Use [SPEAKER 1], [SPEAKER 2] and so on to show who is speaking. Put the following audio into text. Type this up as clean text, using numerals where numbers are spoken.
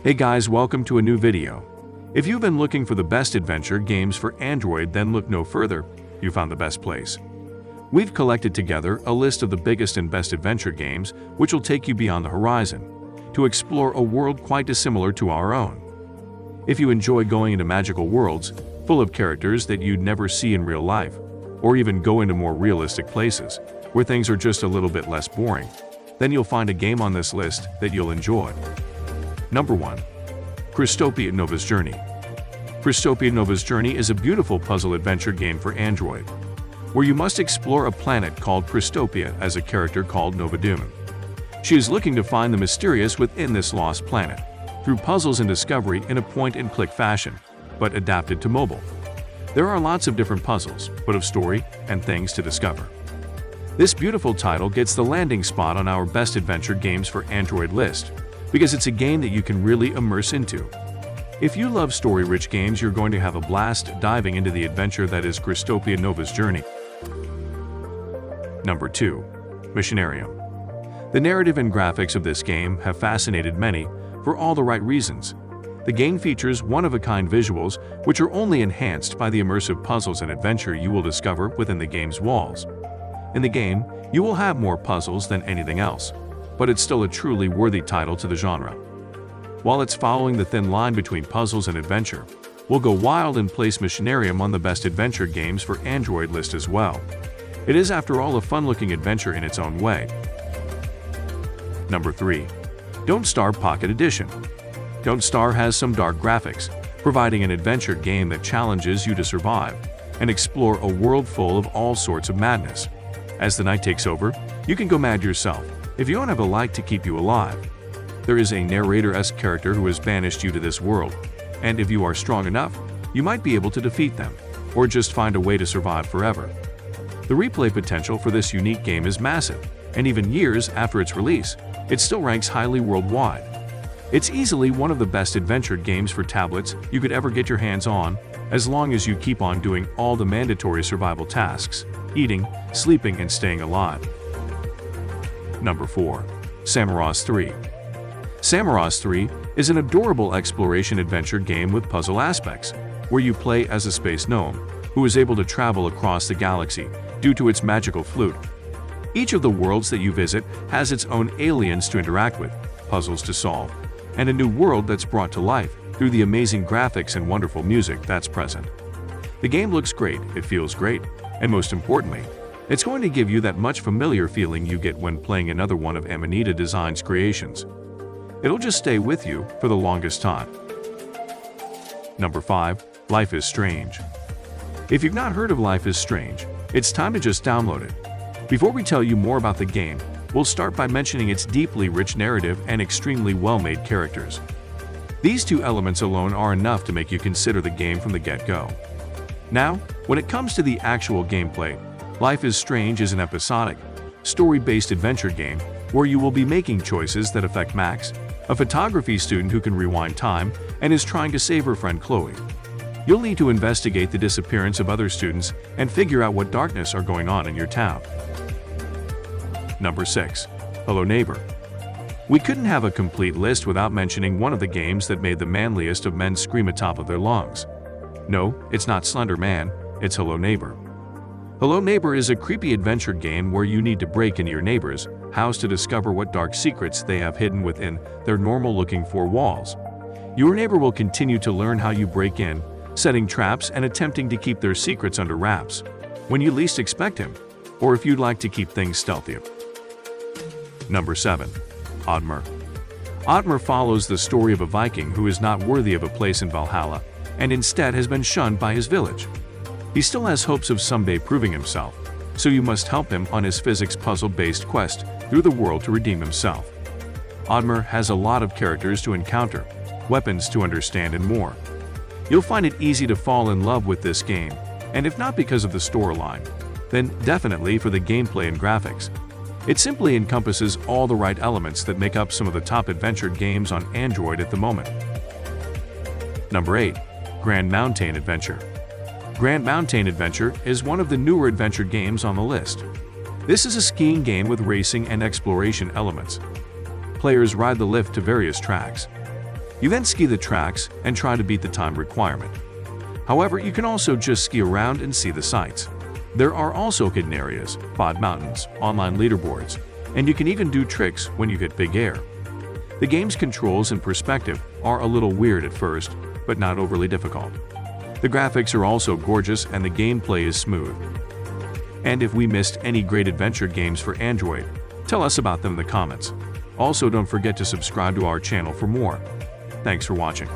[SPEAKER 1] Hey guys, welcome to a new video. If you've been looking for the best adventure games for Android, then look no further. You found the best place. We've collected together a list of the biggest and best adventure games which will take you beyond the horizon to explore a world quite dissimilar to our own. If you enjoy going into magical worlds full of characters that you'd never see in real life, or even go into more realistic places where things are just a little bit less boring, then you'll find a game on this list that you'll enjoy. Number 1. Krystopia Nova's Journey. Krystopia Nova's Journey is a beautiful puzzle adventure game for Android, where you must explore a planet called Krystopia as a character called Nova Doom. She is looking to find the mysterious within this lost planet, through puzzles and discovery in a point-and-click fashion, but adapted to mobile. There are lots of different puzzles, full of story and things to discover. This beautiful title gets the landing spot on our best adventure games for Android list, because it's a game that you can really immerse into. If you love story-rich games, you're going to have a blast diving into the adventure that is Krystopia Nova's Journey. Number 2. Machinarium. The narrative and graphics of this game have fascinated many for all the right reasons. The game features one-of-a-kind visuals which are only enhanced by the immersive puzzles and adventure you will discover within the game's walls. In the game, you will have more puzzles than anything else, but it's still a truly worthy title to the genre. While it's following the thin line between puzzles and adventure, we'll go wild and place Machinarium on the best adventure games for Android list as well. It is, after all, a fun-looking adventure in its own way. Number 3. Don't Starve Pocket Edition. Don't Starve has some dark graphics, providing an adventure game that challenges you to survive and explore a world full of all sorts of madness. As the night takes over, you can go mad yourself if you don't have a light to keep you alive. There is a narrator-esque character who has banished you to this world, and if you are strong enough, you might be able to defeat them, or just find a way to survive forever. The replay potential for this unique game is massive, and even years after its release, it still ranks highly worldwide. It's easily one of the best adventure games for tablets you could ever get your hands on, as long as you keep on doing all the mandatory survival tasks: eating, sleeping, and staying alive. Number 4. Samorost 3. Samorost 3 is an adorable exploration-adventure game with puzzle aspects, where you play as a space gnome who is able to travel across the galaxy due to its magical flute. Each of the worlds that you visit has its own aliens to interact with, puzzles to solve, and a new world that's brought to life through the amazing graphics and wonderful music that's present. The game looks great, it feels great, and most importantly, it's going to give you that much familiar feeling you get when playing another one of Amanita Design's creations. It'll just stay with you for the longest time. Number 5. Life is Strange. If you've not heard of Life is Strange, it's time to just download it. Before we tell you more about the game, we'll start by mentioning its deeply rich narrative and extremely well-made characters. These two elements alone are enough to make you consider the game from the get-go. Now, when it comes to the actual gameplay, Life is Strange is an episodic, story-based adventure game where you will be making choices that affect Max, a photography student who can rewind time and is trying to save her friend Chloe. You'll need to investigate the disappearance of other students and figure out what darkness are going on in your town. Number 6. Hello Neighbor. We couldn't have a complete list without mentioning one of the games that made the manliest of men scream atop of their lungs. No, it's not Slender Man, it's Hello Neighbor. Hello Neighbor is a creepy adventure game where you need to break into your neighbor's house to discover what dark secrets they have hidden within their normal-looking four walls. Your neighbor will continue to learn how you break in, setting traps and attempting to keep their secrets under wraps when you least expect him, or if you'd like to keep things stealthy. Number 7. Oddmar. Oddmar follows the story of a Viking who is not worthy of a place in Valhalla and instead has been shunned by his village. He still has hopes of someday proving himself, so you must help him on his physics puzzle-based quest through the world to redeem himself. Oddmar has a lot of characters to encounter, weapons to understand, and more. You'll find it easy to fall in love with this game, and if not because of the storyline, then definitely for the gameplay and graphics. It simply encompasses all the right elements that make up some of the top adventure games on Android at the moment. Number 8. Grand Mountain Adventure. Grand Mountain Adventure is one of the newer adventure games on the list. This is a skiing game with racing and exploration elements. Players ride the lift to various tracks. You then ski the tracks and try to beat the time requirement. However, you can also just ski around and see the sights. There are also hidden areas, pod mountains, online leaderboards, and you can even do tricks when you hit big air. The game's controls and perspective are a little weird at first, but not overly difficult. The graphics are also gorgeous and the gameplay is smooth. And if we missed any great adventure games for Android, tell us about them in the comments. Also, don't forget to subscribe to our channel for more. Thanks for watching.